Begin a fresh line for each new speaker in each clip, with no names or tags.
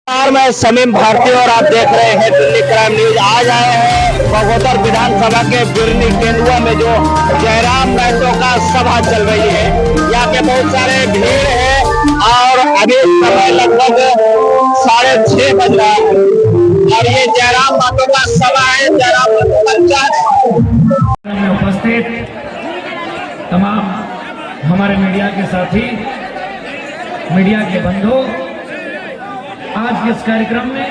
नमस्कार, मैं समीम भारती और आप देख रहे हैं दिल्ली क्राइम न्यूज। आज आए हैं बगोदर विधानसभा के बिरनी केंदुआ में जो जयराम महतो का सभा चल रही है। यहाँ पे बहुत सारे भीड़ है और अभी समय लगभग 6:30 बज रहा है और ये जयराम महतो का सभा है। जयराम महतो
में उपस्थित तमाम हमारे मीडिया के साथी, मीडिया के बंधु, आज के इस कार्यक्रम में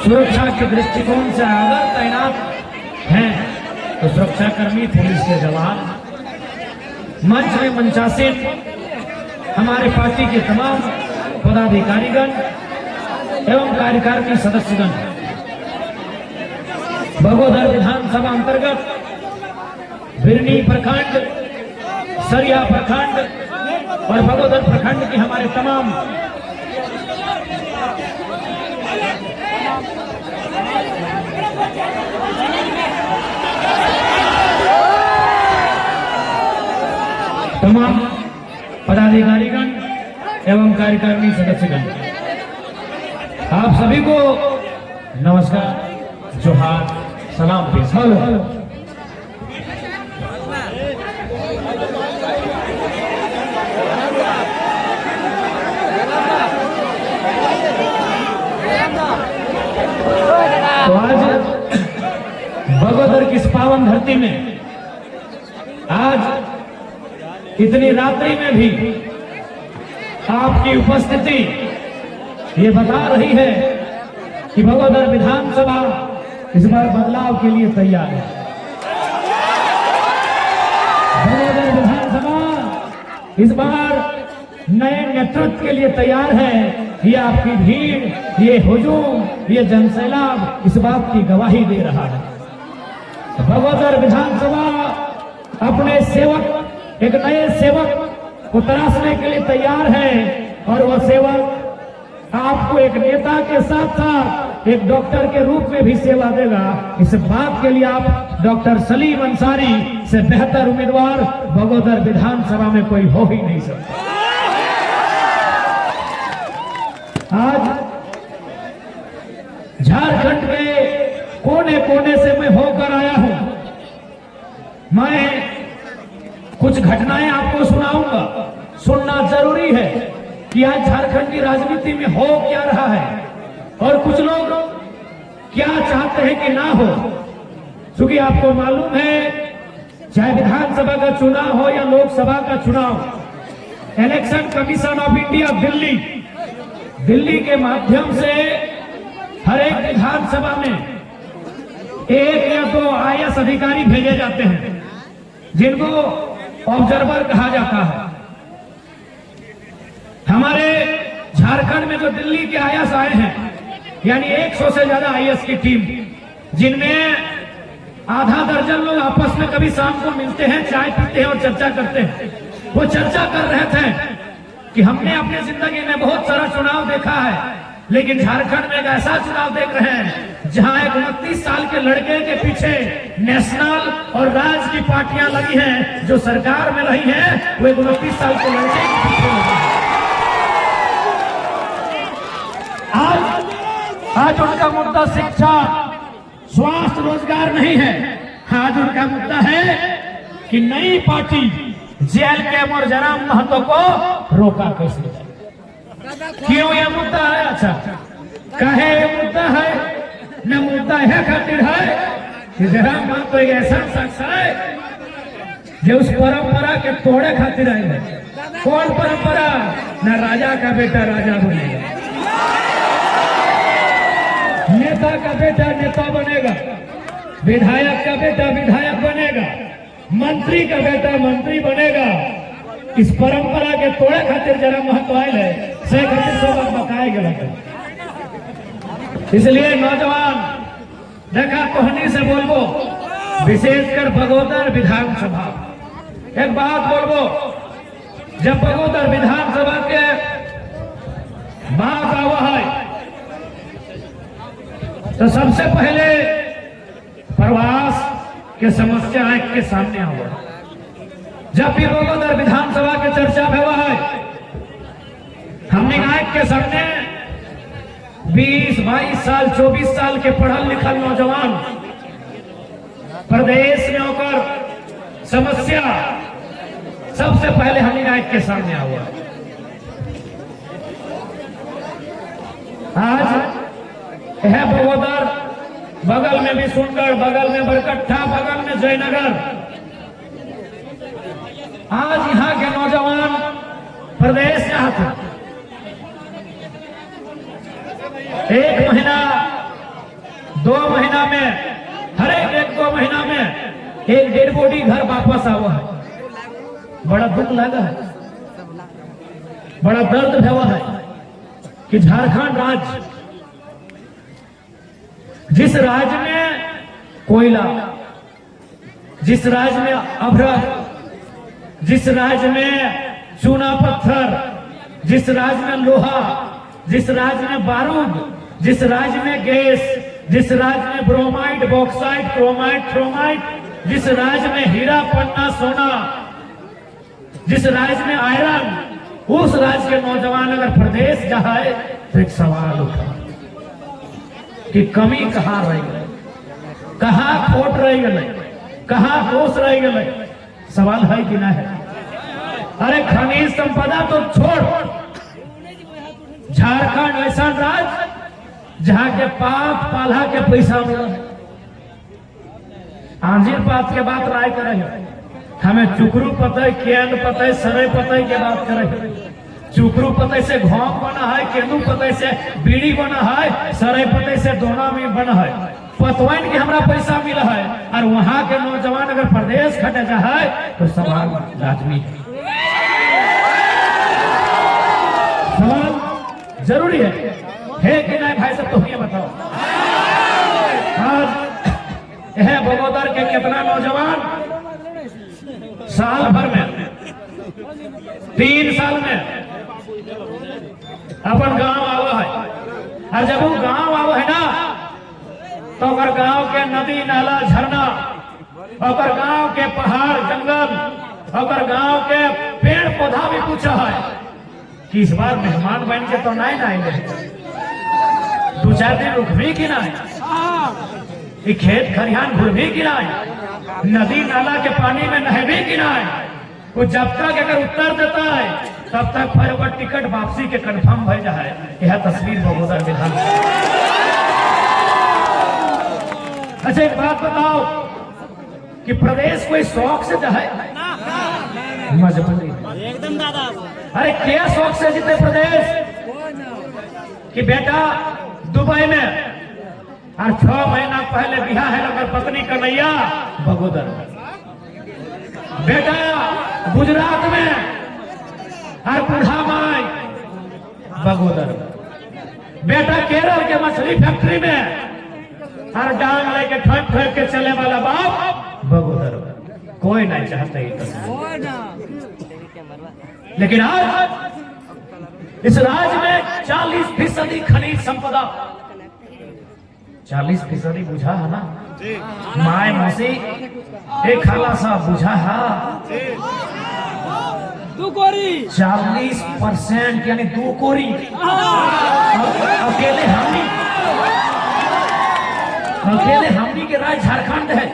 सुरक्षा के दृष्टिकोण से अगर तैनात हैं तो सुरक्षाकर्मी, पुलिस के जवान, मंच में मंचासीन हमारे पार्टी के तमाम पदाधिकारीगण एवं कार्यकारिणी सदस्यगण बगोदर विधानसभा अंतर्गत बिरनी प्रखंड, सरिया प्रखंड और बगोदर प्रखंड के हमारे तमाम पदाधिकारीगण एवं कार्यकारिणी सदस्यगण, आप सभी को नमस्कार, जोहार, सलाम पेश। तो आज बगोदर की इस पावन धरती में आज इतनी रात्रि में भी आपकी उपस्थिति ये बता रही है कि बगोदर विधानसभा इस बार बदलाव के लिए तैयार है। बगोदर विधानसभा इस बार नए नेतृत्व के लिए तैयार है। ये आपकी भीड़, ये हुजूम, ये जनसैलाब इस बात की गवाही दे रहा है। बगोदर विधानसभा अपने सेवक, एक नए सेवक को तराशने के लिए तैयार है और वह सेवक आपको एक नेता के साथ साथ एक डॉक्टर के रूप में भी सेवा देगा। इस बात के लिए आप डॉक्टर सलीम अंसारी से बेहतर उम्मीदवार बगोदर विधानसभा में कोई हो ही नहीं सकता। आज झारखंड के कोने कोने से मैं होकर आया हूं। मैं कुछ घटनाएं आपको सुनाऊंगा। सुनना जरूरी है कि आज झारखंड की राजनीति में हो क्या रहा है और कुछ लोग क्या चाहते हैं कि ना हो। क्योंकि आपको मालूम है, चाहे विधानसभा का चुनाव हो या लोकसभा का चुनाव, election commission of India Delhi के माध्यम से हर एक विधानसभा में एक या दो IAS अधिकारी भेजे जाते हैं जिनको ऑब्जर्वर कहा जाता है। हमारे झारखंड में जो दिल्ली के IAS आए हैं, यानी 100 से ज्यादा IAS की टीम, जिनमें आधा दर्जन लोग आपस में कभी शाम को मिलते हैं, चाय पीते हैं और चर्चा करते हैं। वो चर्चा कर रहे थे कि हमने अपनी जिंदगी में बहुत सारा चुनाव देखा है, लेकिन झारखंड में एक ऐसा चुनाव देख रहे हैं जहां एक 29 साल के लड़के के पीछे नेशनल और राज्य की पार्टियां लगी हैं। जो सरकार में रही हैं वो 29 साल के लड़के के पीछे लगी हैं। आज उनका मुद्दा शिक्षा, स्वास्थ्य, रोजगार नहीं है। आज उनका मुद्दा है कि नई पार्टी JLK और जयराम महतो को रोका कैसे जाए। क्यों ये मुद्दा है? अच्छा, कहे ये मुद्दा है न, मुद्दा है खातिर है कि जयराम महतो एक ऐसा शख्स है जो उस परंपरा के तोड़े खातिर आए हैं। कौन परंपरा? न राजा का बेटा राजा बनेगा, नेता का बेटा नेता बनेगा, विधायक का बेटा विधायक बनेगा, मंत्री का बेटा मंत्री बनेगा। इस परंपरा के तोड़े खातिर जयराम महतो आए है, से खातिर सब बताए गए। इसलिए नौजवान देखा कोहनी से बोलबो, विशेषकर बगोदर विधानसभा एक बात बोलबो, जब बगोदर विधानसभा के बात आवा है तो सबसे पहले प्रवास के समस्या आंख के सामने हुआ। जब भी बगोदर विधानसभा के चर्चा हुआ है, हमने आंख के सामने 20-22 साल 24 साल के पढ़ल लिखल नौजवान प्रदेश में होकर समस्या सबसे पहले हम नायक के सामने हुआ। आज है बगोदर, बगल में भी सुनगढ़, बगल में बरकट्ठा, बगल में जयनगर। आज यहाँ के नौजवान प्रदेश यहाँ थे। 1 महीना 2 महीना में, हर एक 2 महीना में एक डेड बॉडी घर वापस आवा है। बड़ा दुख लगा है, बड़ा दर्द हुआ है कि झारखंड राज्य, जिस राज्य में कोयला, जिस राज्य में अभ्रक, जिस राज्य में चूना पत्थर, जिस राज्य में लोहा, जिस राज्य में बारूद, जिस राज्य में गैस, जिस राज्य में ब्रोमाइड, बॉक्साइट, क्रोमाइट, थ्रोमाइट, जिस राज्य में हीरा, पन्ना, सोना, जिस राज्य में आयरन, उस राज्य के नौजवान अगर प्रदेश जाए तो एक सवाल उठा कि कमी कहाँ रह गई, कहाँ खोट रह गई, कहाँ दोष रह गई। सवाल है कि ना है? अरे खनिज संपदा तो छोड़, झारखंड ऐसा राज्य जहां के पाप पाला के पैसा मिला है। आंजीर पात के बात राय करे, हमें चुकरू पतई, केंद पतई, सरई पतई के बात करे। चुकरू पतई से घोंक बना है, केंदू पतई से बीड़ी बना है, सरई पतई से दोना में बना है। पतवैन के हमरा पैसा मिला है, और वहां के नौजवान अगर प्रदेश खटे जाए तो सवाल लाजमी है, सवाल जरूरी है कि नहीं भाई साहब? तो ये बताओ, आज यह बगोदर के कितना नौजवान साल भर में 3 साल में अपन गांव आवा है, और जब वो गांव आवा है ना तो अगर गांव के नदी नाला झरना, अगर गांव के पहाड़ जंगल, अगर गांव के पेड़ पौधा भी पूछा है कि इस बार मेहमान बन के तो नहीं आएंगे, 2-4 दिन रुकवी कि नहीं, खेत खरिहान घुरवी कि नहीं, नदी नाला के पानी में नहवी कि नहीं। वो जब तक अगर उत्तर देता है तब तक फिर ओकर टिकट वापसी के कंफर्म हो जाए। यह तस्वीर बगोदर विधान। अच्छा एक बात बताओ कि प्रदेश कोई शौक से जाए, मजबूरी एकदम दादा। अरे क्या शौक से जीते प्रदेश कि बेटा दुबई में और 6 महीना पहले बिहार है अगर पत्नी कन्हैया बगोदर, बेटा गुजरात में और बूढ़ा माई बगोदर, बेटा केरल के मछली फैक्ट्री में और डांग लेके ठोक ठोक के चले वाला बाप बगोदर। कोई नहीं चाहता ये, लेकिन आज इस राज्य में 40% खनिज संपदा, 40% बुझा है ना माय मौसी, एक खाला सा बुझा है
2 कोरी,
40% यानी 2 कोरी। अकेले हमनी के राज्य झारखंड है,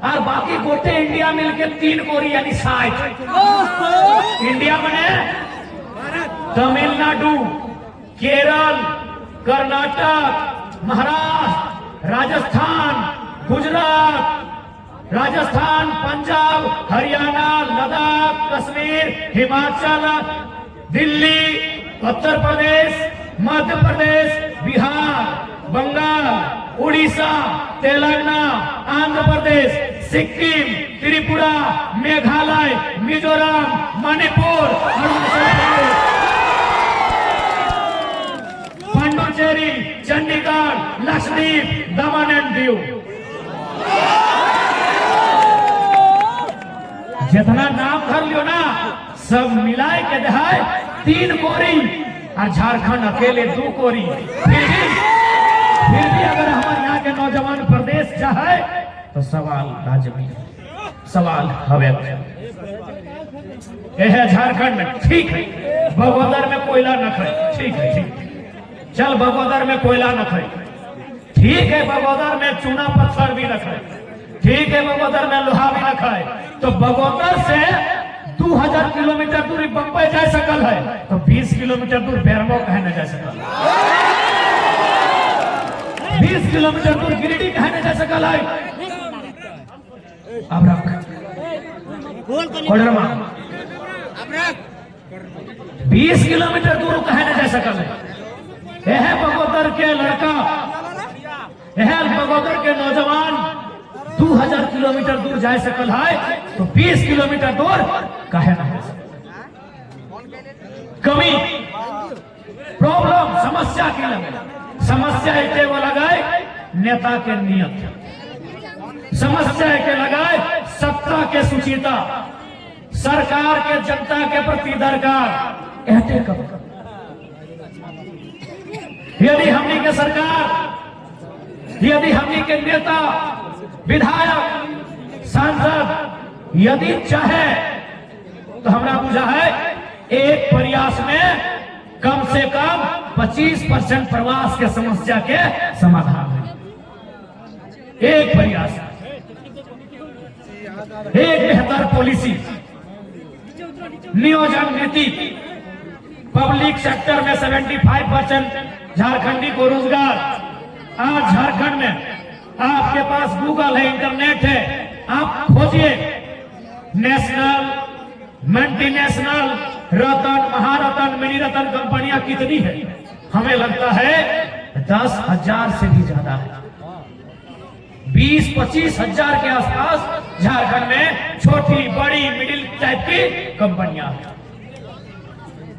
और बाकी गोटे इंडिया मिलकर 3 कोरी यानी 60। इंडिया बने तमिलनाडु, केरल, कर्नाटक, महाराष्ट्र, राजस्थान, गुजरात, राजस्थान, पंजाब, हरियाणा, लद्दाख, कश्मीर, हिमाचल, दिल्ली, उत्तर प्रदेश, मध्य प्रदेश, बिहार, बंगाल, उड़ीसा, तेलंगाना, आंध्र प्रदेश, सिक्किम, त्रिपुरा, मेघालय, मिजोरम, मणिपुर, पुडुचेरी, चंडीगढ़, लक्षद्वीप, दमन एंड दीव, जितना नाम कर लियो ना सब मिलाए के दहाय 3 कोरी, और झारखंड अकेले 2 कोरी। फिर भी अगर हमारे यहाँ के नौजवान प्रदेश चाहे तो सवाल लाजमी, सवाल हवे। यह है झारखंड में ठीक है, बगोदर में कोयला न खाए, ठीक है, ठीक। चल बगोदर में कोयला न खाए, ठीक है बगोदर में चूना पत्थर भी न खाए, ठीक है बगोदर में लोहा भी न खाए, तो बगोदर से 2000 किलोमीटर दूरी बम्बई जा सकल है, तो 20 किलोमीटर दूर बेरमो कहे न जा सकल, 20 किलोमीटर दूर गिरिडीह कहे न जा सकल है। अब रख कोडरमा 20 किलोमीटर दूर कहे न जा सकल है। यह बगोदर के लड़का, यह बगोदर के नौजवान 2000 किलोमीटर दूर जा सकल है, तो 20 किलोमीटर दूर कहे न जा सकल। कमी प्रॉब्लम समस्या की लगे, समस्या के वो लगाए नेता के नियत, समस्या के लगाए सत्ता के सुचिता, सरकार के जनता के प्रति दरकार कहते कब। यदि हमनी के सरकार, यदि हमनी के नेता विधायक सांसद यदि चाहे तो हमारा बुझा है एक प्रयास में कम से कम 25% प्रवास के समस्या के समाधान है। एक प्रयास, एक बेहतर पॉलिसी, नियोजन नीति, पब्लिक सेक्टर में 75% झारखंडी को रोजगार। आज झारखंड में आपके पास गूगल है, इंटरनेट है, आप खोजिए नेशनल, मल्टीनेशनल, रतन, महारतन, मिनी रतन कंपनियां कितनी है। हमें लगता है 10,000 से भी ज्यादा है। 20-25 हजार के आसपास झारखंड में छोटी बड़ी मिडिल टाइप की कंपनियां हैं।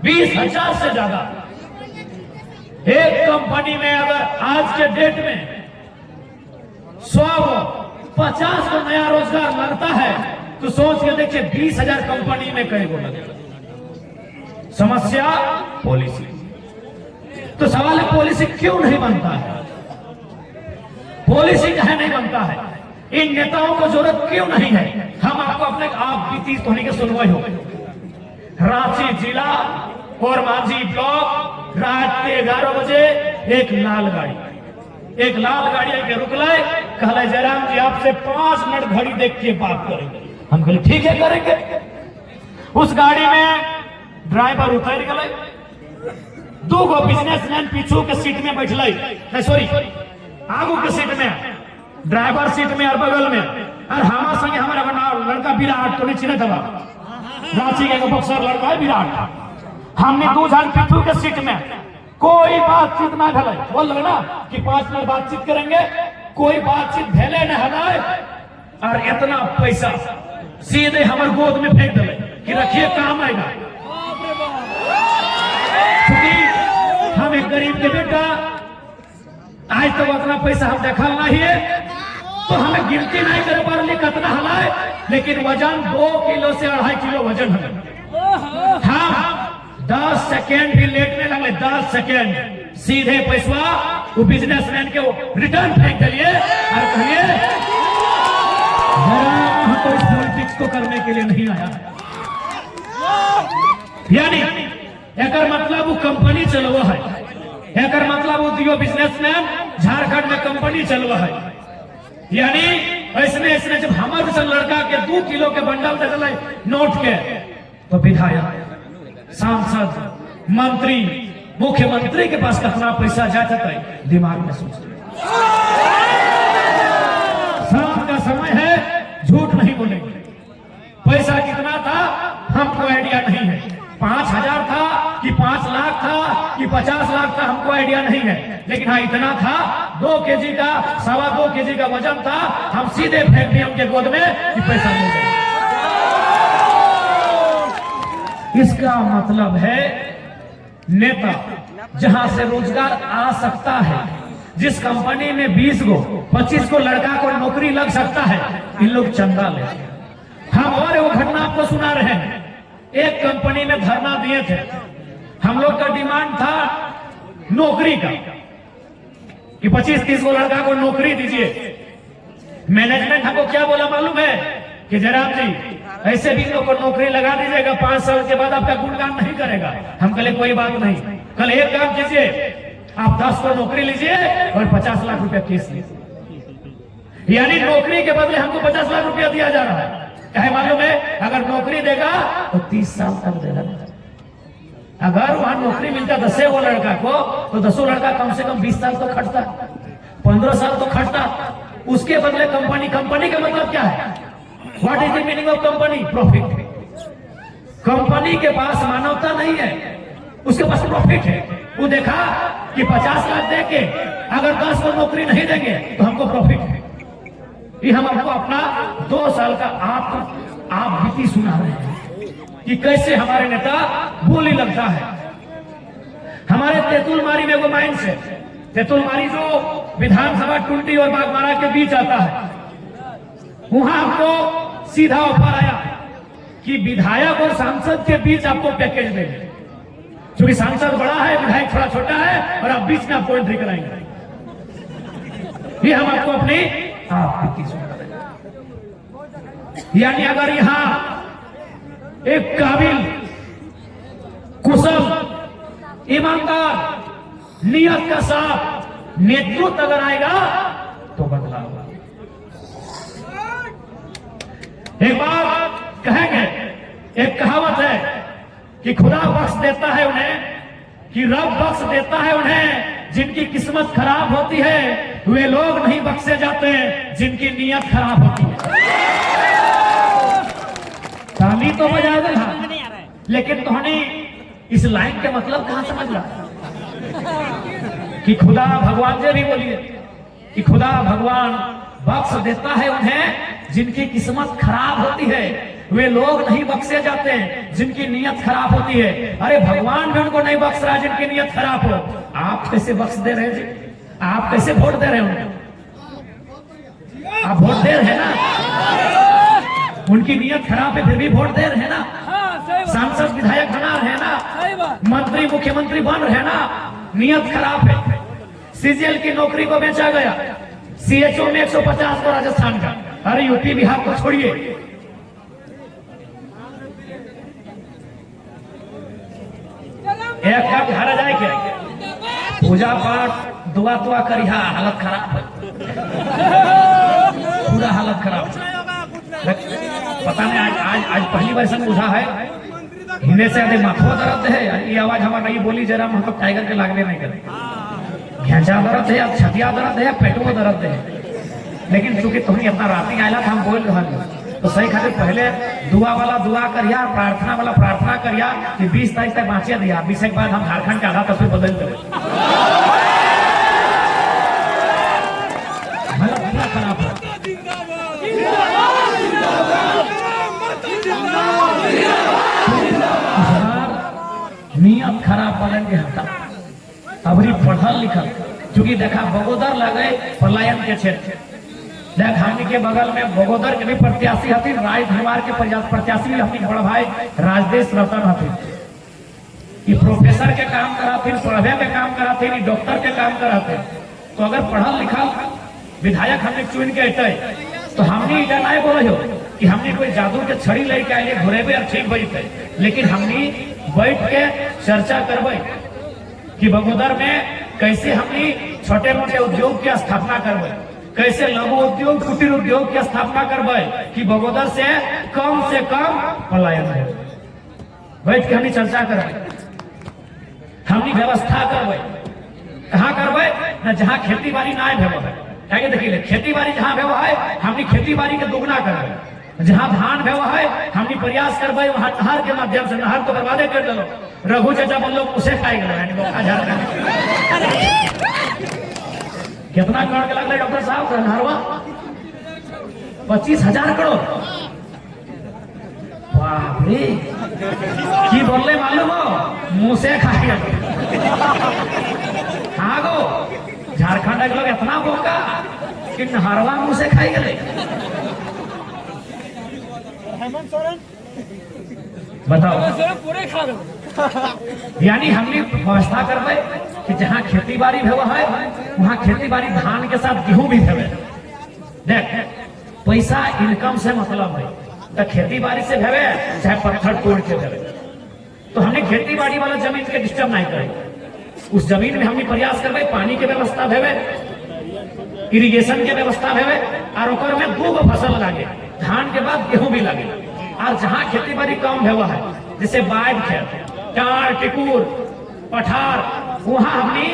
20,000 से ज्यादा। एक कंपनी में अगर आज के डेट में 150 को नया रोजगार लगता है, तो सोच के देखिए 20,000 कंपनी में कई को लगेगा। समस्या पॉलिसी। तो सवाल है पॉलिसी क्यों नहीं बनता है, पॉलिसी कहे नहीं बनता है, इन नेताओं को जरूरत क्यों नहीं है। हम आपको अपने आप बीती होने के सुनवाई हो। रांची जिला और मांझी ब्लॉक रात के 11 बजे एक लाल गाड़ी के रुकलाए, कहला जयराम जी आपसे 5 मिनट घड़ी देख के बात करेंगे। हम कहले ठीक है करेंगे। उस गाड़ी में ड्राइवर उतर गए, 2 गो बिजनेसमैन पीछू के सीट में बैठल, सॉरी आगू के सीट में, ड्राइवर सीट में और बगल में, और हमारे संगे हमारा लड़का विराट तो नहीं चिन्ह था, रांची के बक्सर लड़का है विराट। हमने 2 जन पीछू के सीट में, कोई बातचीत ना भले, बोल रहे ना कि 5 मिनट बातचीत करेंगे, कोई बातचीत भले न हलाए, और इतना पैसा सीधे हमारे गोद में फेंक दे कि रखिए काम आएगा। हम एक गरीब के बेटा, आज तो उतना पैसा हम देखा नहीं है, तो हमें गिनती नहीं करे पारे कितना हलाए, लेकिन वजन 2 किलो से 2.5 किलो वजन है। हम 10 सेकेंड भी लेटने लगे, 10 सेकेंड सीधे पैसा वो बिजनेसमैन के रिटर्न फेंक दिए और कहिए हम तो इस पॉलिटिक्स को करने के लिए नहीं आया। यानी एक मतलब वो कंपनी चलवा है, एक मतलब वो दियो बिजनेसमैन झारखंड में कंपनी चलवा है। यानी ऐसने जब हमारे से लड़का के 2 किलो के बंडल दे नोट के, तो विधायक, सांसद, मंत्री, मुख्यमंत्री के पास कितना पैसा जाता है दिमाग में सोचते। शाम का समय है, झूठ नहीं बोलेंगे। पैसा कितना था हमको आइडिया नहीं है, 5,000 था कि 5 लाख था कि 50 लाख था, हमको आइडिया नहीं है, लेकिन हाँ इतना था, 2 केजी का 2.25 केजी का वजन था। हम सीधे फेंक दिए उनके गोद में कि पैसा मिल गया। इसका मतलब है नेता जहां से रोजगार आ सकता है, जिस कंपनी में 20 को 25 को लड़का को नौकरी लग सकता है, इन लोग चंदा ले। हम और वो घटना आपको सुना रहे हैं, एक कंपनी में धरना दिए थे, हम लोग का डिमांड था नौकरी का कि 25-30 को लड़का को नौकरी दीजिए। मैनेजमेंट हमको क्या बोला मालूम है कि जयराम जी ऐसे भी लोग को नौकरी लगा दीजिएगा, 5 साल के बाद आपका गुणगान नहीं करेगा। हम कहे कोई बात नहीं, कल एक काम कीजिए, आप 10 को नौकरी लीजिए और 50 लाख रुपया केस लीजिए। यानी नौकरी के बदले हमको 50 लाख रुपया दिया जा रहा है। कहे मालूम है, अगर नौकरी देगा तो 30 साल तक देगा। अगर वहां नौकरी मिलता 10 वो लड़का को, तो 10 लड़का कम से कम 20 साल तो खटता, 15 साल तो खटता। उसके बदले कंपनी का मतलब क्या है? What is the meaning of company? Profit. Company के पास मानवता नहीं है, उसके पास प्रॉफिट है। वो देखा कि 50 लाख दे के अगर 10 को नौकरी नहीं देंगे तो हमको प्रॉफिट है। ये हम आपको अपना 2 साल का आप बीती सुना रहे हैं कि कैसे हमारे नेता बोली लगता है। हमारे तेतुलमारी में वो माइंड से, तेतुलमारी जो विधानसभा टुंडी और बागमारा के बीच आता है, वहां आपको सीधा ऑफर आया कि विधायक और सांसद के बीच आपको पैकेज देंगे। क्योंकि सांसद बड़ा है, विधायक थोड़ा छोटा है, और आप बीच में आपको एंट्री कराएंगे। ये हम आपको अपनी यानी अगर यहां एक काबिल, कुशल, ईमानदार, नियत का साथ नेतृत्व अगर आएगा तो बदलाव होगा। एक बात कहेंगे, एक कहावत है कि खुदा बख्श देता है उन्हें, कि रब बख्श देता है उन्हें जिनकी किस्मत खराब होती है। वे लोग नहीं बख्शे जाते जिनकी नीयत खराब होती है। ताली तो बजा दे, लेकिन तुमने इस लाइन के मतलब कहां समझ रहा कि खुदा भगवान से भी बोलिए कि खुदा भगवान बख्श देता है उन्हें जिनकी किस्मत खराब होती है। वे लोग नहीं बख्शे जाते जिनकी नीयत खराब होती है। अरे भगवान भी उनको नहीं बख्श रहा जिनकी नीयत खराब हो। आप कैसे बख्श दे रहे हैं? आप कैसे वोट दे रहे हैं? आप वोट दे रहे हैं ना, उनकी नीयत खराब है फिर भी वोट दे रहे हैं ना। सांसद विधायक बना रहे हैं ना, मंत्री मुख्यमंत्री बन रहे हैं ना, नियत खराब है। सीजीएल की नौकरी को बेचा गया, सीएचओ में 150 को राजस्थान का। अरे यूपी बिहार को छोड़िए, एक का घर जाए क्या पूजा पाठ दुआ करिहा, हालत खराब है, पूरा हालत खराब। पता नहीं आज पहली बार से बुझा है, हिने से आधे माथो दर्द है। ये आवाज हमारा नहीं बोली जरा हम लोग टाइगर के लागले नहीं करे। घेंचा दर्द है या छतिया दर्द है या पेटो दर्द है। लेकिन चूंकि तुम्हें अपना राती आयला था, हम बोल रहे तो सही खातिर पहले दुआ वाला दुआ करिया, प्रार्थना वाला प्रार्थना करिया कि 20 तारीख तक बाँचे दिया। 20 के बाद हम झारखंड का आधा तस्वीर बदल देंगे। खराब है, नियत खराब बनेंगे हटा। अबरी पढ़ल लिखल, चूंकि देखा बगोदर लगे पलायन के क्षेत्र, देख हमनी के बगल में बगोदर के भी प्रत्याशी हथिन, राय धनवार के प्रत्याशी भी हथिन, बड़ा भाई राजदेश रतन हथिन। ये प्रोफेसर के काम कराथिन, पढ़वे के काम कराथिन, डॉक्टर के काम कराथिन। तो अगर पढ़ल लिखल विधायक हमने चुन के अटे तो हमने इटा नहीं बोलो हो कि हमने कोई जादू के छड़ी लेके आए घुरेबे और ठीक बैठे। लेकिन हमने बैठ के चर्चा करबे कि बगोदर में कैसे हमने छोटे मोटे उद्योग की स्थापना करबे, कैसे लघु उद्योग कुटीर उद्योग की स्थापना करबे कि बगोदर से कम पलायन है। बैठ के हमने चर्चा करबे, हमने व्यवस्था करबे। कहाँ करबे ना, जहाँ खेती बाड़ी ना भेबे। क्या देखिए, खेती बाड़ी जहाँ भेबा है हमने खेती बाड़ी के दुगना करबे। जहाँ धान भेबा है हमने प्रयास करबे वहाँ नहर के माध्यम से, नहर तो बर्बादे कर दिलो। रघु चाचा बोल लोग उसे खाए गए कितना करोड़ के लगल डॉक्टर साहब नहरवा? 25,000 करोड़। बाप रे, की बोलले मालूम हो? मुंह से खा गया। हाँ गो झारखंड के लोग इतना बोका कि नहरवा मुंह से खाई गए। बताओ, पूरे खा गए। यानी हमने व्यवस्था करबे कि जहाँ खेती बाड़ी भेवा है वहाँ खेती बाड़ी धान के साथ गेहूं भी भेवे। देख, पैसा इनकम से मतलब है, तो खेती बाड़ी से भेवे चाहे पत्थर तोड़ के भेवे। तो हमने खेती बाड़ी वाला जमीन के डिस्टर्ब नहीं करेंगे। उस जमीन में हमने प्रयास करबे पानी के व्यवस्था भेवे, इरिगेशन के व्यवस्था भेवे और ओकर में 2 फसल लागे, धान के बाद गेहूं भी लागे। और जहाँ खेती बाड़ी कम भेवा है जैसे बाढ़ खेत, टार टिकुर पठार, वहाँ हमने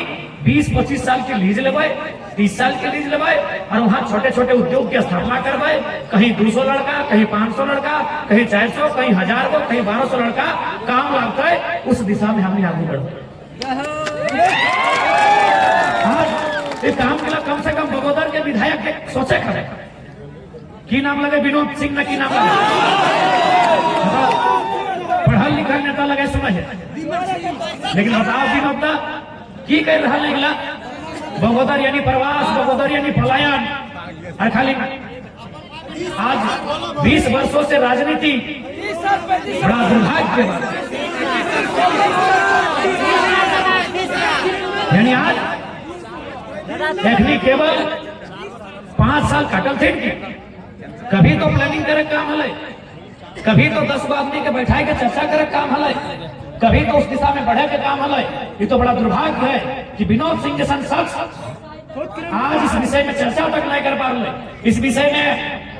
20-25 साल के लीज लेवे, 30 साल के लीज लेवे और वहाँ छोटे छोटे उद्योग की स्थापना करवे। कहीं 200 लड़का, कहीं 500 लड़का, कहीं 400, कहीं 1000 को, कहीं 1200 लड़का काम लगता है। उस दिशा में हमने आगे बढ़े। आज ये काम के लिए कम से कम बगोदर के विधायक के सोचे खड़े की नाम लगे, विनोद सिंह न की नाम लगे, पढ़ल लिखल नेता लगे सुना है, लेकिन बताओ विनोद दा की कर रहा निकला बगोदर यानी प्रवास, बगोदर यानी पलायन। और खाली आज 20 वर्षों से राजनीति बड़ा दुर्भाग्य के बात, यानी आज देखनी केवल 5 साल कटल थे। कभी तो प्लानिंग करे काम हले, कभी तो 10 आदमी के बैठाए के चर्चा करे काम हले, कभी तो उस दिशा में बढ़े के काम हले। ये तो बड़ा दुर्भाग्य है कि विनोद सिंह जैसा शख्स आज इस विषय में चर्चा तक नहीं कर पा रहे, इस विषय में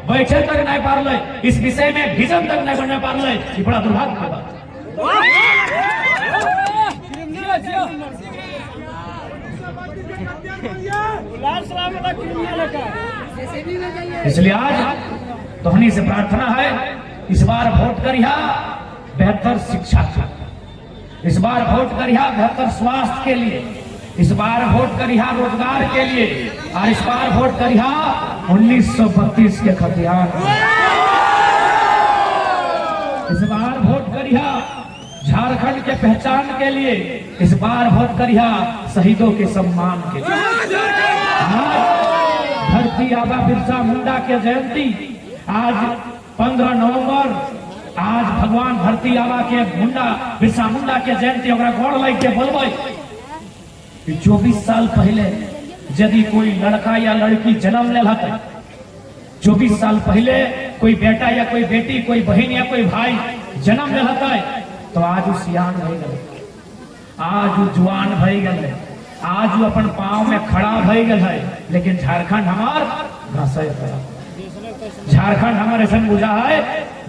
बैठे तक नहीं पा रहे, इस विषय में विजन तक नहीं बनने पा रहे। ये बड़ा दुर्भाग्य है बात। इसलिए आज तोहनी से प्रार्थना है, इस बार वोट करिया बेहतर शिक्षा, इस बार वोट करिया बेहतर स्वास्थ्य के लिए, इस बार वोट करिया रोजगार के लिए, और इस बार वोट करिया 1932 के खतियान, इस बार वोट करिया झारखंड के पहचान के लिए, इस बार वोट करिया शहीदों के सम्मान के लिए। धरती आबा बिरसा मुंडा के जयंती आज 15 नवंबर, आज भगवान धरती आबा के मुंडा बिरसा मुंडा के जयंती गोड़ लग के बोलबे कि 24 साल पहले यदि कोई लड़का या लड़की जन्म ले लेते, 24 साल पहले कोई बेटा या कोई बेटी, कोई बहन या कोई भाई जन्म ले लेता है तो आज वो सियान भई गए, आज वो जुआन भई गए, आज वो अपन पांव में खड़ा भई गए। लेकिन झारखंड हमार घसे गया, झारखंड हमारे संग बुझा है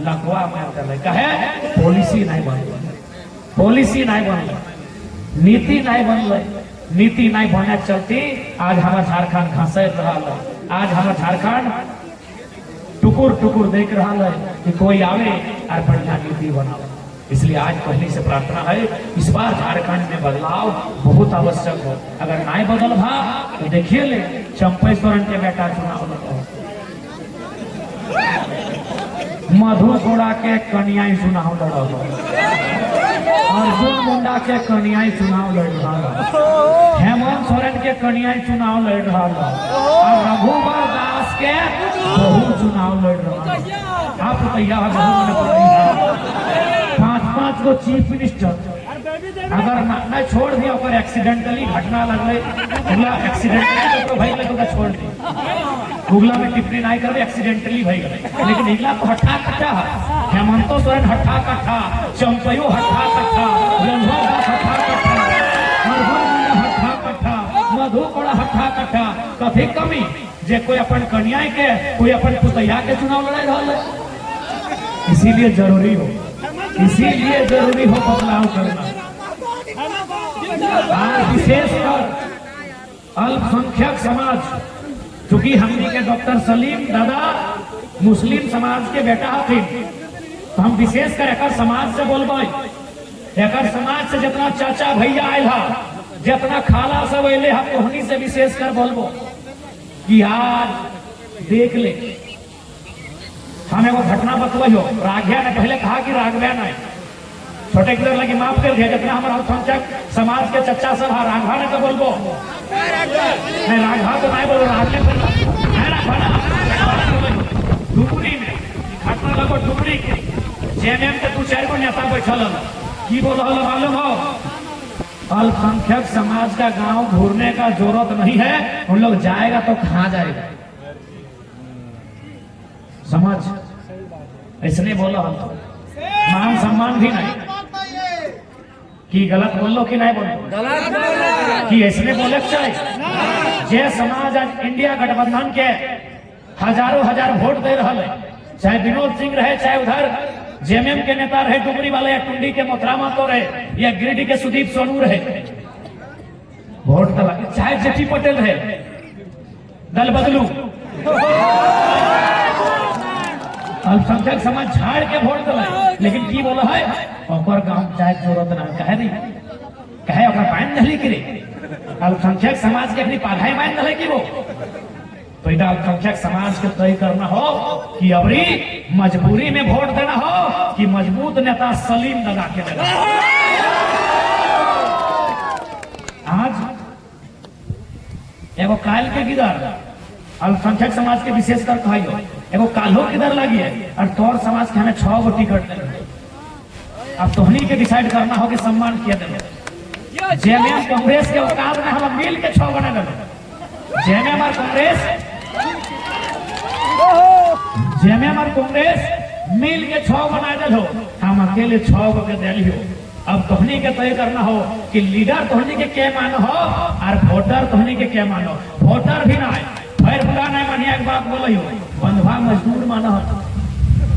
लकवा में कहे पॉलिसी नहीं बन, पॉलिसी नहीं बन, नीति नहीं बन, नीति नहीं बनने चलती आज हमारा झारखंड घसे रहा है। आज हमारा झारखंड टुकुर टुकुर देख रहा है कि कोई आवे और बढ़िया नीति बनावे। इसलिए आज पहले से प्रार्थना है, इस बार झारखंड में बदलाव बहुत आवश्यक हो। अगर नहीं बदल भा तो देखिए ले चंपेश्वरन के बेटा चुनाव लड़ो, मधुकोड़ा के कन्याई चुनाव लड़ो, अर्जुन मुंडा के कन्याई चुनाव लड़ रहा, हेमंत सोरेन के कन्याई चुनाव लड़ रहा, और रघुवर दास के बहु चुनाव लड़ रहा। आप तैयार हो? 5-5 को चीफ मिनिस्टर अगर न छोड़ दिया और एक्सीडेंटली घटना लगले, एक्सीडेंटली तो भाई लगे छोड़ दी, गुगला में टिप्पणी नहीं कर एक्सीडेंटली भाई गए, लेकिन इगला तो हट्ठा कट्ठा, हेमंतो सोरेन हट्ठा कट्ठा, चंपयो हट्ठा कट्ठा, रघुवर दास हट्ठा कट्ठा, हट्ठा कट्ठा, मधुकोड़ा हट्ठा कट्ठा। कभी कमी जे कोई अपन कन्या के, कोई अपन पुतैया के चुनाव लड़ाई रहा है। इसीलिए जरूरी हो, इसीलिए जरूरी हो बदलाव करना। आज विशेषकर अल्पसंख्यक समाज, चूंकि हमने के डॉक्टर सलीम दादा मुस्लिम समाज के बेटा थे, तो हम विशेषकर एक समाज से बोलबे, एक समाज से जितना चाचा भैया आयल हा, जितना खाला सब अले हा, तोहनी से विशेषकर बोलबो कि आज देख ले, हमें वो घटना बतवाई हो। राघिया ने पहले कहा कि राघव्या नहीं, छोटे किधर लगी माफ कर दिया, जितना हमारा अल्पसंख्यक समाज के चच्चा सब हा, राघवा ने तो बोलबो नहीं, राघवा तो नहीं बोलो, राघवे डुमरी में घटना लगो, डुमरी के जेएमएम के 2-4 को नेता बैठल की बोल मालूम हो, अल्पसंख्यक समाज का गांव घूरने का जरूरत नहीं है, उन लोग जाएगा तो कहाँ जाएगा। समाज ऐसे बोला हम तो मान सम्मान भी नहीं, कि गलत बोल लो कि नहीं बोलो कि ऐसने बोले चाहिए। जे समाज आज इंडिया गठबंधन के हजारों हजार वोट दे रहा है, चाहे विनोद सिंह रहे, चाहे उधर जेएमएम के नेता रहे डुगरी वाले, या टुंडी के मोथरा महतो रहे, या गिरिडीह के सुदीप सोनू रहे, वोट दला, चाहे जेपी पटेल रहे, दल बदलू, अल्पसंख्यक समाज झाड़ के वोट दला, लेकिन की बोला है और गांव चाहे जरूरत ना कहे नहीं कहे अपना पाइन नहीं गिरे। अल्पसंख्यक समाज के अपनी पाधाई बांध दले की वो तो इधर अल्पसंख्यक समाज को तय करना हो कि अबरी मजबूरी में वोट देना हो कि मजबूत नेता सलीम लगा के देना। आज एगो काल के गिदर अल्पसंख्यक समाज के विशेषकर कहियो एगो काल्हो किधर लगी है और तोर समाज के हमें 6 गो टिकट दे। अब तोहनी के डिसाइड करना हो कि सम्मान किया दे। जेएमएम कांग्रेस के औकात में हम मिल के 6 बना दे। जेएमएम और कांग्रेस मिल के 6 बना दे, हम अकेले 6 गो के दिली हो। अब तोहनी के तय करना हो कि लीडर तोहनी के क्या मानो हो और वोटर तोहनी के क्या मानो। वोटर भी ना है फिर बुला नहीं मानिया एक बात बोलो हो, बंधवा मजदूर मानो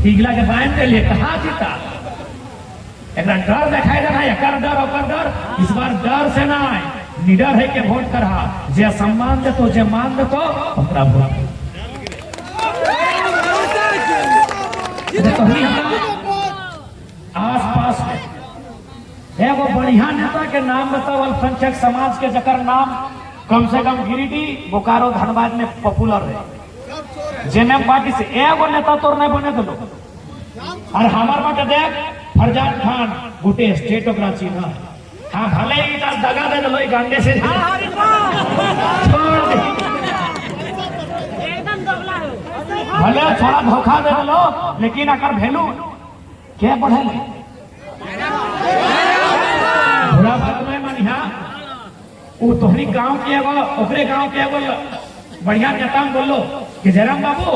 इगला के बाइन के लिए कहा जीता। एक डर दिखाई देना है, एकर डर ओकर डर, इस बार डर से ना है, निडर है के वोट करा, जे सम्मान दे तो जे मान दे तो ओकरा वोट। आस पास में एगो बढ़िया नेता के नाम बताओ अल्पसंख्यक समाज के, जकर नाम कम से कम गिरिडीह बोकारो धनबाद में पॉपुलर है। जेएमएम पार्टी से एगो नेता तोर नहीं बने दो। और हमार बाटे देख फरजान खान गुटे स्टेट ओकरा चिन्ह। हाँ भले ही दगा दे दलो गांडे से छोड़ दे, भले थोड़ा धोखा दे दलो, लेकिन अगर वैल्यू क्या बढ़े थोड़ा बात में मानिया वो तोहरी गांव के एगो ओकरे गांव के एगो बढ़िया नेता बोलो कि जयराम बाबू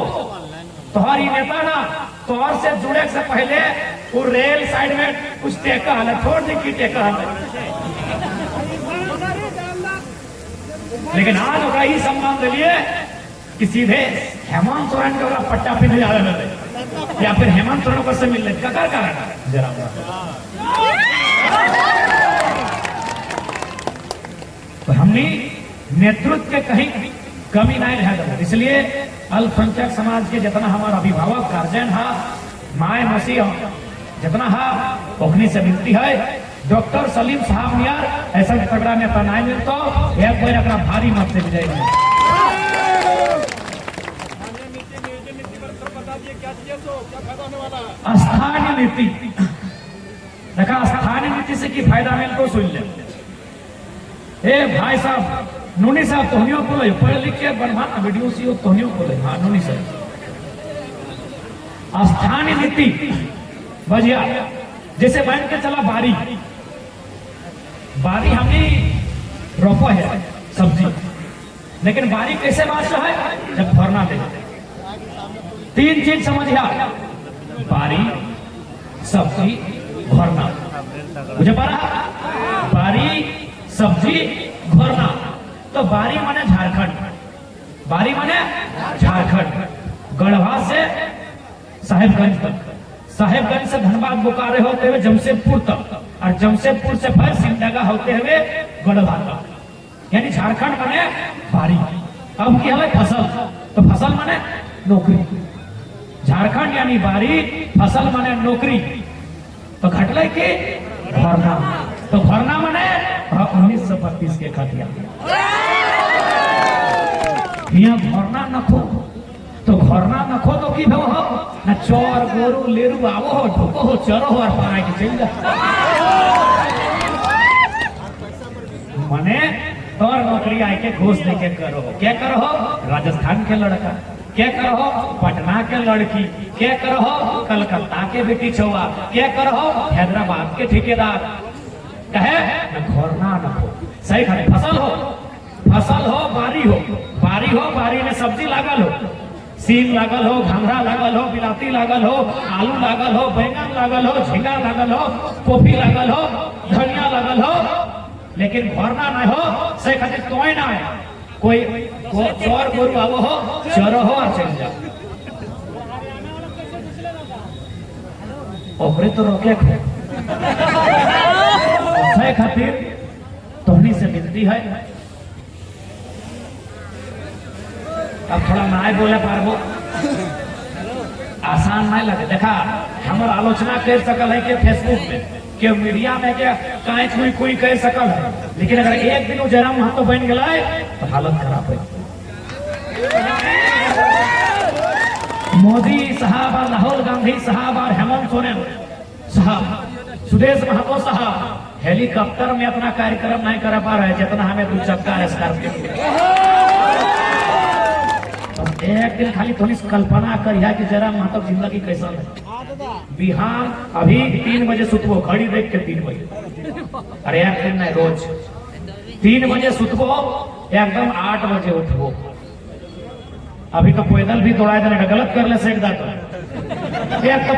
तोहरी नेता ना तोहर से जुड़े से पहले वो रेल साइड में कुछ टेका है, छोड़ दी की टेका है। लेकिन आज ओकरा ही सम्मान दिलिए कि सीधे हेमंत सोरेन के पट्टा पे जा रहे या फिर हेमंत सोरेन को से मिल रहे ककर कारण जरा तो हमने नेतृत्व के कहीं कमी नहीं रह। इसलिए अल्पसंख्यक समाज के जितना हमारा अभिभावक गार्जियन है, माए मसीह जितना है ओखनी से मिलती है। डॉक्टर सलीम साहब नियर ऐसा तगड़ा नेता नहीं मिलता, एक कोई अपना भारी मत से विजय। स्थानीय नीति देखा, स्थानीय नीति से की फायदा मिल तो सुन ले। ए भाई साहब नूनी साहब तोहनियों को ले पढ़ लिख के बनवा वीडियो सी हो तोहनियों को ले। हाँ नूनी साहब स्थानीय नीति बजिया जैसे बन के चला बारी बारी हमने रोपा है सब्जी, लेकिन बारी कैसे बात है जब भरना दे। 3 चीज समझिया, बारी सब्जी भरना। मुझे पता बारी सब्जी भरना तो बारी माने झारखंड, बारी माने झारखंड, गढ़वा से साहेबगंज तक, साहेबगंज से धनबाद बोकारो होते हुए जमशेदपुर तक, और जमशेदपुर से फिर सिमडेगा होते हुए गढ़वा तक, यानी झारखंड माने बारी। अब क्या है फसल, तो फसल माने नौकरी, झारखंड यानी बारी, फसल माने नौकरी। तो घटले के भरना, तो भरना माने 1932 के खतिया यहाँ भरना नखो, तो भरना नखो तो की हो ना चोर गोरू लेरू आवो हो ढोको हो चरो हो और पाए के चल जा मने तोर नौकरी आए के घूस दे के करो। क्या करो हो राजस्थान के लड़का, क्या करो हो पटना के लड़की, क्या करो हो कलकत्ता के बेटी छुआ, क्या करो हो हैदराबाद के ठेकेदार। कहे घोरना न हो सही खड़े। फसल हो, फसल हो, बारी हो, बारी हो, बारी में सब्जी लागल हो, सीम लागल हो, घंघरा लागल हो, बिलाती लागल हो, आलू लागल हो, बैंगन लागल हो, झींगा लागल हो, कॉफी लागल हो, धनिया लगल हो, लेकिन भरना नहीं हो से खातिर तोय ना है कोई चोर गोरू आवो हो, चोरो हो और चल जाओ। ओकरे तो रोके से खातिर तोहनी से मिलती है। अब थोड़ा नाय बोले पारबो, आसान नहीं लगे। देखा हमार आलोचना कर सकल है कि फेसबुक में के मीडिया में क्या काहे कोई कह सकल है, लेकिन अगर एक दिन जरा महत्व बन गया तो हालत खराब है। मोदी साहब और राहुल गांधी साहब और हेमंत सोरेन साहब, सुदेश महतो साहब हेलीकॉप्टर में अपना कार्यक्रम नहीं कर पा रहे जितना हमें 2 चक्का स्कॉर्पियो। एक दिन खाली थोड़ी कल्पना करिया कि जरा महतो जिंदगी कैसा है। बिहान अभी 3 बजे सुतबो, घड़ी देख के 3 बजे, अरे एक दिन नहीं रोज 3 बजे सुतबो, एकदम 8 बजे उठबो। अभी तो पैदल भी दौड़ा देने गलत कर ले सेक दाता एक तो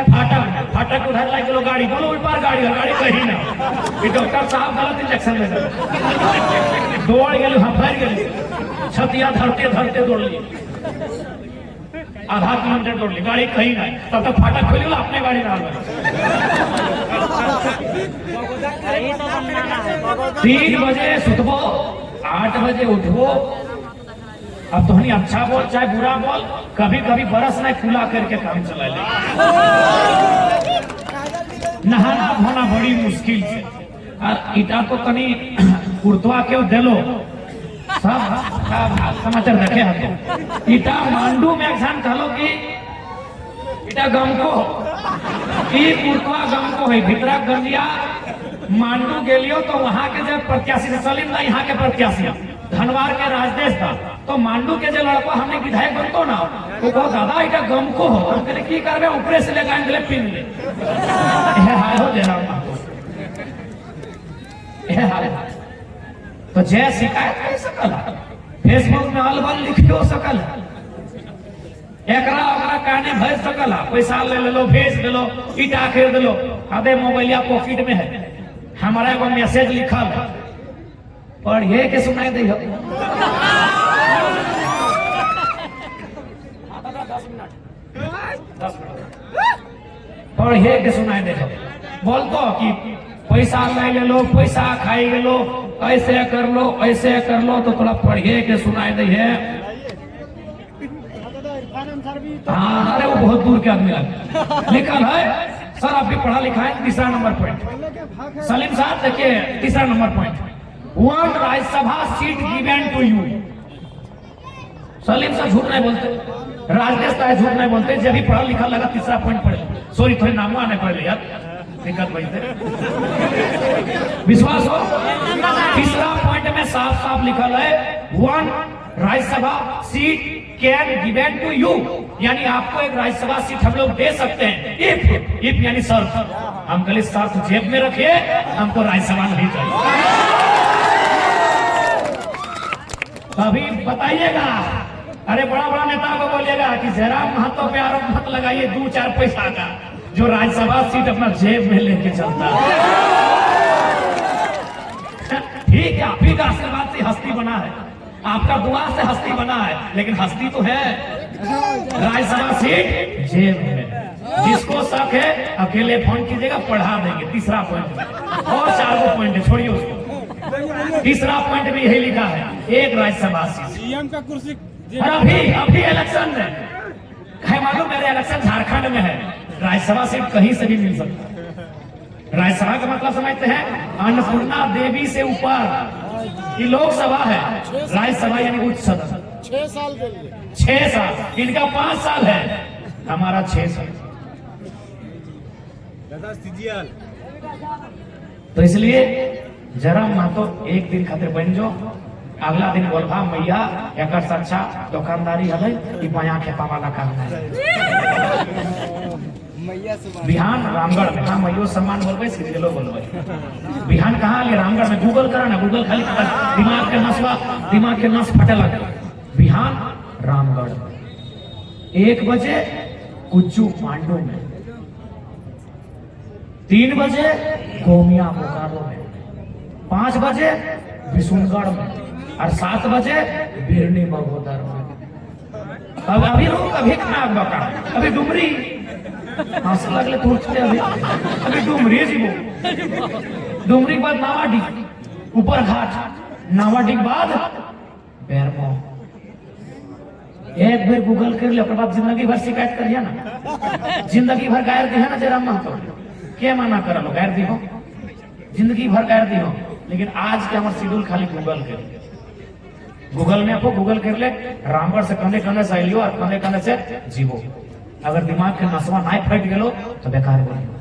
फाटक उधर लाइक लो गाड़ी, बोलो उस पार गाड़ी कहीं ना, डॉक्टर साहब गलत इंजेक्शन ले दौड़ गए, हम फैल गए, छतिया धरते दौड़ ली, आधा किलोमीटर दौड़ ली, गाड़ी कहीं ना, तब तक फाटक खोली लो अपने गाड़ी ना। 3 बजे सुतबो, 8 बजे उठबो। अब तो अच्छा बोल चाहे बुरा बोल, कभी कभी बरस नहीं खुला करके काम चला ले। नहाना धोना बड़ी मुश्किल से, और इटा तो कनी कुर्तवा क्यों दिलो सब समाचार रखे हाथों। इटा मांडू में एग्जाम कहलो कि इटा गम को कुर्तवा गम को है, भितरा गंजिया मांडू गेलियो तो वहां के जब प्रत्याशी सलीम ना, यहाँ के प्रत्याशी धनवार के राजदेश था, तो मांडू के जो लड़का हमने विधायक बनतो ना, वो बहुत ज्यादा इटा गम को हो, हम कहले की करबे, ऊपर से ले गांड ले पिन ले ये हाल हो जरा ये हाल। तो जय शिकायत कर सकल, फेसबुक में अलबल लिखियो सकल, एकरा ओकरा काने भेज सकल, पैसा ले लो, भेज देलो, ईटा खरीद लो, आधे मोबाइलिया पॉकेट में है, हमारा एगो मैसेज लिखल पढ़िए के सुनाई दे। 10 मिनट पढ़िए के सुनाई दे, बोलतो कि पैसा ले लो, पैसा खाई लो, ऐसे कर लो, तो थोड़ा पढ़िए के सुनाई दे है। हाँ, अरे वो बहुत दूर के आदमी लिखल है सर, आप भी पढ़ा लिखा है। 3रा नंबर पॉइंट सलीम साहब देखिए, 3रा number point, 1 Rajya Sabha seat given to you. Salim sahab झूठ नहीं बोलते, राजदेश का झूठ नहीं बोलते, जब भी पढ़ा लिखा लगा 3रा पॉइंट पढ़े, सॉरी थोड़े नाम आने पड़े यार, दिक्कत बनते विश्वास हो। 3रा पॉइंट में साफ लिखल है 1 Rajya Sabha seat can given to you, यानी आपको एक राज्यसभा सीट हम लोग दे सकते हैं, इफ यानी शर्त। हम कल शर्त जेब में रखिए, हमको राज्यसभा नहीं चाहिए। अभी बताइएगा, अरे बड़ा नेता को बोलिएगा कि जरा महत्व पे आरोप मत लगाइए 2-4 पैसा का, जो राज्यसभा सीट अपना जेब में लेके चलता है। ठीक है, आप ही का आशीर्वाद से हस्ती बना है, आपका दुआ से हस्ती बना है, लेकिन हस्ती तो है राज्यसभा सीट जेब में। जिसको शक है अकेले फोन कीजिएगा, पढ़ा देंगे। 3रा पॉइंट में और 4 पॉइंट है, छोड़िए उसको। 3रा पॉइंट में यही लिखा है 1 राज्यसभा सीट, सीएम का कुर्सी। अभी इलेक्शन है मालूम, मेरे इलेक्शन झारखंड में है, राज्यसभा सीट कहीं से भी मिल सकता है। राज्यसभा का मतलब समझते हैं, अन्नपूर्णा देवी से ऊपर ये लोकसभा है, राज्यसभा यानी उच्च सदन।
6 साल के लिए
6 साल, इनका 5 साल है, हमारा 6 साल। तो इसलिए जरा मातो एक दिन खातिर बन जो, अगला दिन बोलबा मैया एक अच्छा दुकानदारी हल, माया खेपा वाला काम है। बिहान रामगढ़ में, हाँ मैयो सम्मान बोलबे, सीरियलो बोलबे। बिहान कहाँ ले? रामगढ़ में। गूगल करा ना, गूगल खाली दिमाग के नस फटे लगे। बिहान रामगढ़ 1 बजे कुच्चू पांडू में 3 बजे गोमिया बोकारो में, 5 बजे बिशुनगढ़ में और 7 बजे बिरनी बगोदर में। अब अभी रुक, अभी कहाँ बका, अभी डुमरी हंस लगले पूछते अभी डुमरी जीवो, डुमरी के बाद नावाडीह, ऊपर घाट, नावाडीह के बाद बेरमो। एक बार गूगल कर ले, ओकर बाद जिंदगी भर शिकायत करिए ना, जिंदगी भर गायर दी है ना जयराम महतो, के मना करलो गायर दी हो, जिंदगी भर गायर दी हो। लेकिन आज के हमारे शेड्यूल खाली गूगल कर, गूगल में आपको गूगल कर ले, रामगढ़ से कने से आइलियो और कने से जीवो। अगर दिमाग के नसवा नहीं फट गेलो तो बेकार बोलियो।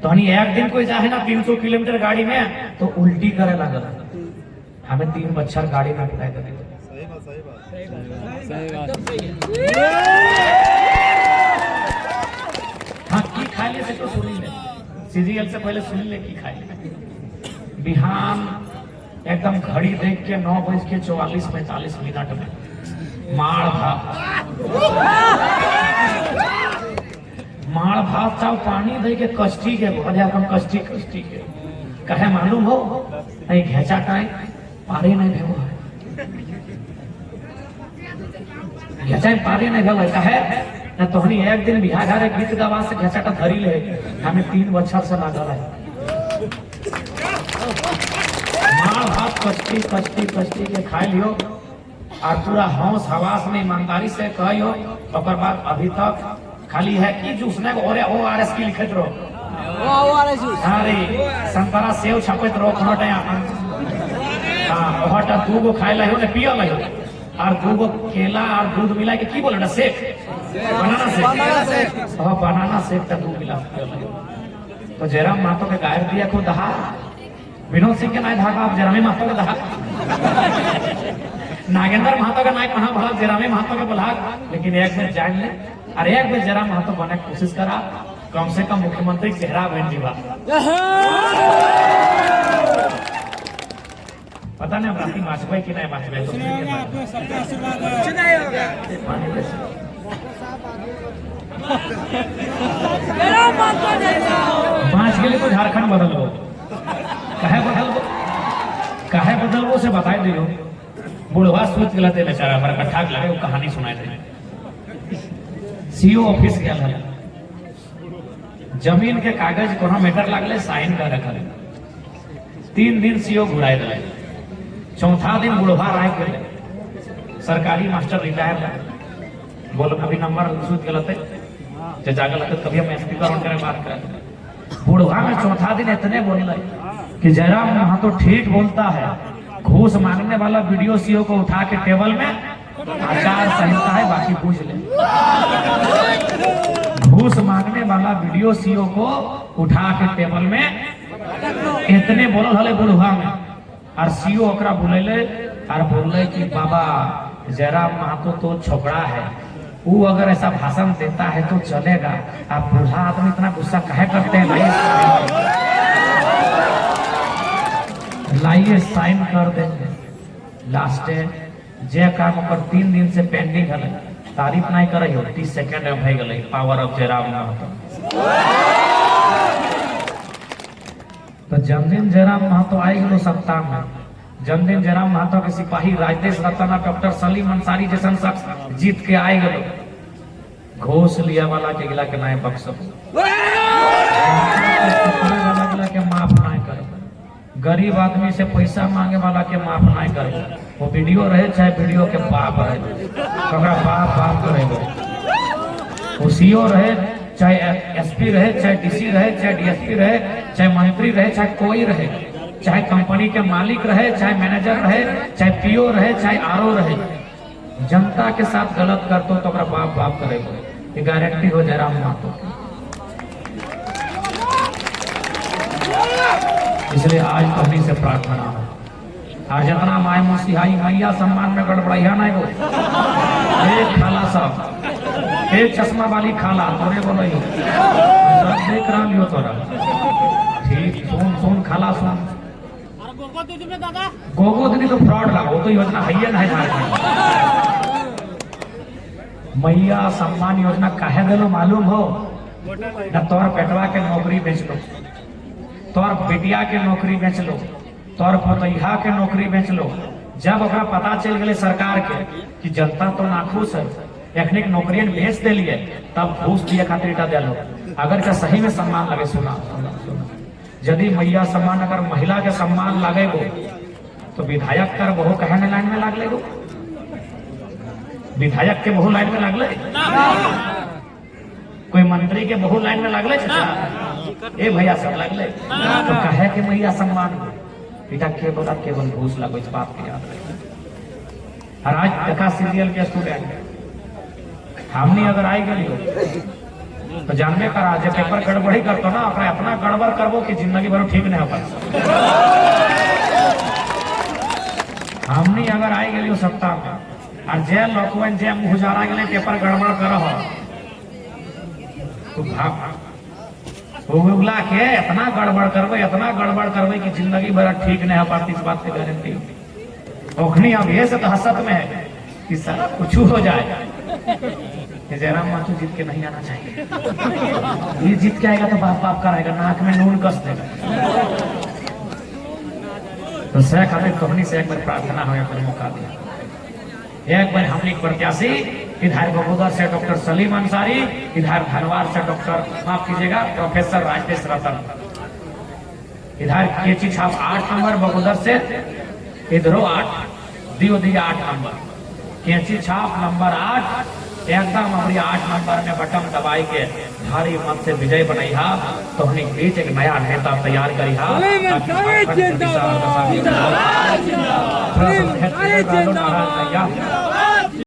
तो हनी एक दिन कोई जाए ना 300 किलोमीटर गाड़ी में तो उल्टी करे लागल, हमें 3 बच्चर गाड़ी में बिठाए कर। हाँ की खाई ले से तो सुनी ले, सीरियल से पहले सुनी ले की खाई ले। बिहान एकदम घड़ी देख के 9:44-45 में माड़ भात चाव पानी दे के कष्टी के भले कम कष्टी के कहे मालूम हो नहीं घेचा काहे पारे नहीं भेव घेचा पारे नहीं भेव कहे ना तोहनी एक दिन बिहार घरे गीत गवा से घेचा का धरी ले, हमें 3 बच्चर से लागल है। माड़ भात कष्टी के खाई लियो और पूरा हौस हवास में ईमानदारी से कहियो। ओकर बाद अभी तक खाली है कि जूस ने ORS की लिखत रहो, अरे संतरा सेव छपत रहो खनट हां ओहटा 2 गो खाई लहो ने पियो लहो और 2 गो केला और दूध मिला के की बोले ना शेक, बनाना शेक, हां बनाना शेक का 2 गिलास पियो लहो। तो जयराम महतो के गायर दिया को दहा, विनोद सिंह के नाय धागा, आप जयराम महतो के दहा, नागेंद्र महतो का नाय कहां भला, जयराम महतो के बोला। लेकिन एक बार जान ले और एक बार जयराम महतो बनने की कोशिश करा, कम से कम मुख्यमंत्री चेहरा बन जीवा। पता नहीं राती माचबाई की नहीं माचबाई तो पांच के लिए तो झारखंड बदल लो, काहे बदल वो से बताई दियो। बुढ़वा सोच गलत है बेचारा, हमारा कट्ठा लगे वो कहानी सुनाए थे। सीओ ऑफिस गया है, जमीन के कागज कोनो मैटर लागले साइन कर रखल, 3 दिन सीओ घुराए दिले, चौथा दिन बुढ़वा राय के सरकारी मास्टर रिटायर बोलो कभी नंबर सूझ गलत है जागल है, कभी हम स्पीकर ऑन करें बात करें। बुढ़वा में चौथा दिन इतने बोले कि जयराम महतो ठीक बोलता है, घूस मांगने वाला वीडियो सीओ को उठा के टेबल में आचार संहिता है बाकी पूछ ले। घूस मांगने वाला वीडियो सीओ को उठा के टेबल में इतने बोलल हले बुढ़वा में, और सीओ ओकरा बुलेले और बोले कि बाबा जयराम महतो तो छोकरा है, वो अगर ऐसा भाषण देता है तो चलेगा, आप बूढ़ा आदमी इतना गुस्सा काहे करते हैं? लाइए साइन कर देंगे। लास्ट जे काम ओकर 3 दिन से पेंडिंग है, तारीफ नहीं करे हो 30 सेकंड में भई गई। Power of Jairam Mahato. तो जन्मदिन जयराम महतो आई गलो सप्ताह में, जन्मदिन जयराम महतो के सिपाही राजेश रतना, डॉक्टर सलीम अंसारी जैसन शख्स जीत के आए गलो, घोष लिया वाला के गिला के नाय बक्सो वाला के माफ नहीं करो, गरीब आदमी से पैसा मांगे वाला के माफ नहीं करो। वो वीडियो रहे चाहे वीडियो के बाप रहे, बाप रहे, वो सीओ रहे चाहे एसपी रहे, चाहे डीसी रहे, चाहे डीएसपी रहे, चाहे मंत्री रहे, चाहे कोई रहे, चाहे कंपनी के मालिक रहे, चाहे मैनेजर रहे, चाहे पीओ रहे, चाहे आरओ रहे, जनता के साथ गलत करते तो बाप करेगा। ये गारंटी हो जयराम महतो। इसलिए आज पत्नी से प्रार्थना है, आज जितना माय मुसिहाई मैया सम्मान में गड़बड़ाइया नहीं हो। एक खाला साहब, एक चश्मा वाली खाला तोरे बोलो देख रहा लियो तोरा, ठीक सुन खाला सुन। गोगो दीदी तो फ्रॉड लगा, वो तो योजना है ना झारखंड। मैया सम्मान योजना काहे दिलो मालूम हो? न तोर बेटवा के नौकरी बेच लो, तोर बेटिया के नौकरी बेच लो, तोर पतैहा के नौकरी बेच लो। जब ओकरा पता चल गए सरकार के कि जनता तो नाखुश है, एखने नौकरियन भेज दिलिए, तब घूस दिए खातिर इटा दिलो। अगर का सही में सम्मान लगे, सुना सुना सुना, यदि मैया सम्मान अगर महिला के सम्मान लगे वो, तो विधायक कर बहु कहने लाइन में लाग ले, विधायक के बहु लाइन में लागले, कोई मंत्री के बहु लाइन में लागले, ए भैया सब लागले। तो कहे कि मैया सम्मान बेटा केवल घूस लगो, इस बात की याद रहे। और आज देखा सीरियल के स्टूडेंट हमने अगर आई गई तो जानबे करा जे पेपर गड़बड़ी करतो ना, अपना गड़बड़ करबो कि जिंदगी भर ठीक नहीं हो पाए। हमने अगर आई गई सप्ताह में और जे लोकवन जे मुहजारा गए पेपर गड़बड़ कर तो उगला के इतना गड़बड़ करबे कि जिंदगी भर ठीक नहीं हो पाती, इस बात की गारंटी। ओखनी अब ये से तो हसत में है कि सारा कुछ हो जाए, जयराम माथुर जीत के नहीं आना चाहिए। ये जीत के आएगा तो बाप बाप कराएगा, नाक में नून कस देगा। तो शेख हमें कहनी से एक बार प्रार्थना हो, एक बार मौका दिया। एक बार हमने प्रत्याशी इधर बगोदर से डॉक्टर सलीम अंसारी, इधर धनवार से डॉक्टर माफ कीजिएगा प्रोफेसर राजेश रतन, इधर केची छाप 8 नंबर बगोदर से, इधरों 8 दियो दिया 8 नंबर, केची छाप नंबर 8 एकदम हमारी 8 नंबर में बटन दबाई के भारी मत से विजय बनाई हा। तो हमने बीच एक नया नेता तैयार करी हा।